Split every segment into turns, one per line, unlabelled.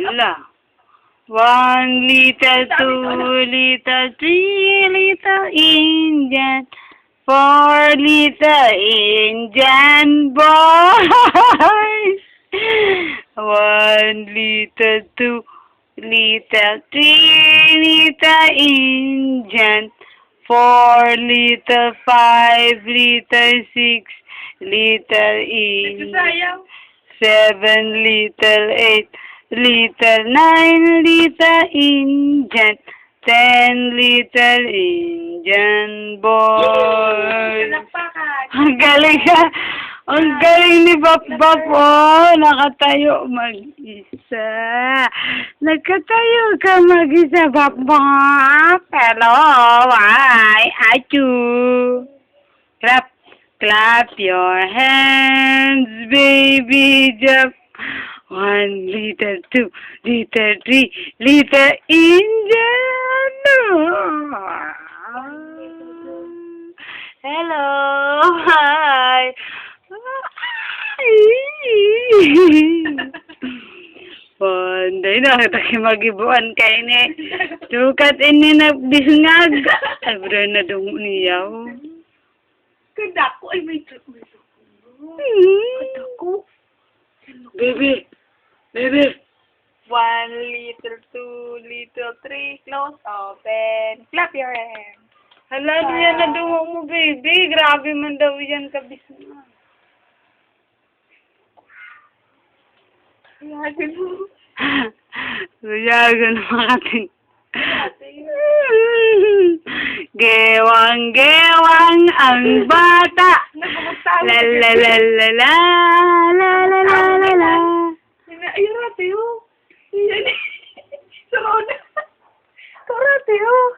Ala. 1 little, 2 little, 3 little Indian, 4 little Indian boys. 1 little, 2 little, 3 little Indian, 4 little, 5 little, 6 little Indian, 7 little, 8 little, 9 little Indian, 10 little Indian boys. Ang galing ka. Ang galing ni Bap Bap, oh. Nakatayo mag-isa. Nagkatayo ka mag-isa, Bap Bap. Hello, why? Achoo. Clap. Clap your hands, baby. Jump. 1 little, 2 little, 3 little Indian. Hello, hi. Panday na, taki magibuan kayo ni. Tukat ini na bisngag. Ay, bro na dungo niyaw.
Kadako ay may kadako.
Baby. Baby.
1 little, 2 little, 3, close, open. Clap your hands.
Hala, diyan na dungo mo, baby. Grabe man daw yan kabisna.
Yagan mo.
Yagan mo ating. Gewang-gewang ang bata. La la la la la la la la la la.
Ay, rate oh. Saraw na. Karate oh.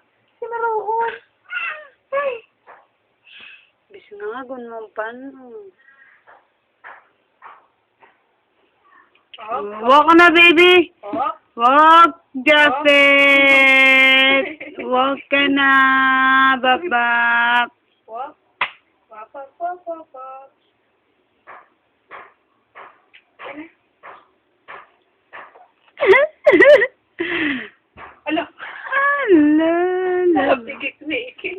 Sinaroon. Ay.
Bisa nga, gunman pan. Walk na, baby.
Oh.
Walk, Japet. Walk ka na, babab.
Walk. Walk, walk, walk, walk, walk. Ala.
Ala.
Napigik-wikik.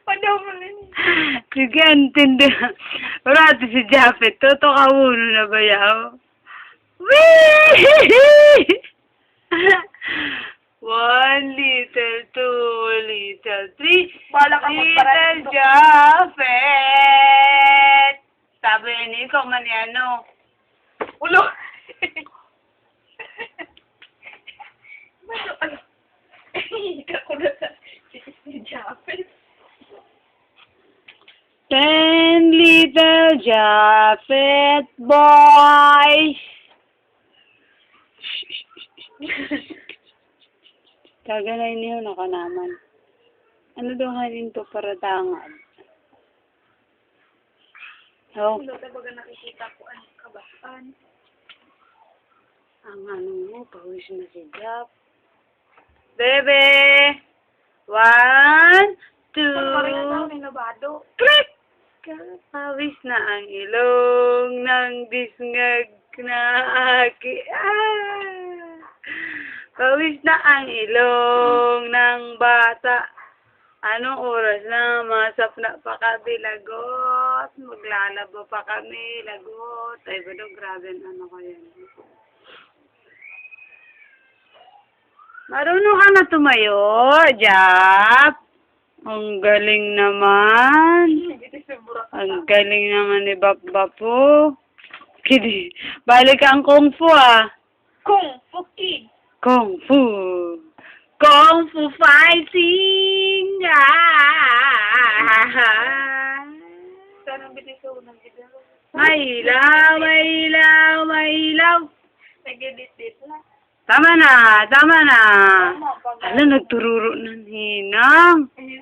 Padaw mo na niya.
Sige, antindi. Wala si Japet. Toto ka uno na ba yaw? Wee! 1 little, 2 little, 3
Bala ka
little
magparang
Japet. Sabi ni ko man yan, no?
Ulo. Ano? Ano? Ikaw na sa si Japet.
10 little Japet boys. Kaganay niyo nakanaman. Ano daw hanin to para tangan? Oh,
Ulo ka baga nakikita ko ang kabasan.
ang ano mo, pawis na si Jap. Bebe! 1, 2,
Minabado.
click! Pawis na ang ilong ng disngag na aki. Pawis na ang ilong ng bata. Anong oras na? Masap na pa kami, lagot. Maglalaba pa kami, lagot. Ay, ba daw, grabe ang ano ko yan. Marunong ka na tumayo, Jap. Ang galing naman. Ang galing naman ni Bap Bapo. Kidi, balik ang kung fu ah.
Kung Fu Kid.
Kung fu. Kung fu fighting.
Saan ang bilis ko ng video?
May ilaw, may ilaw, may ilaw.
Nag-edit na.
Tama na, tama na.
Tama, pag-
Hala, nagtururo ng hinang.
Ay,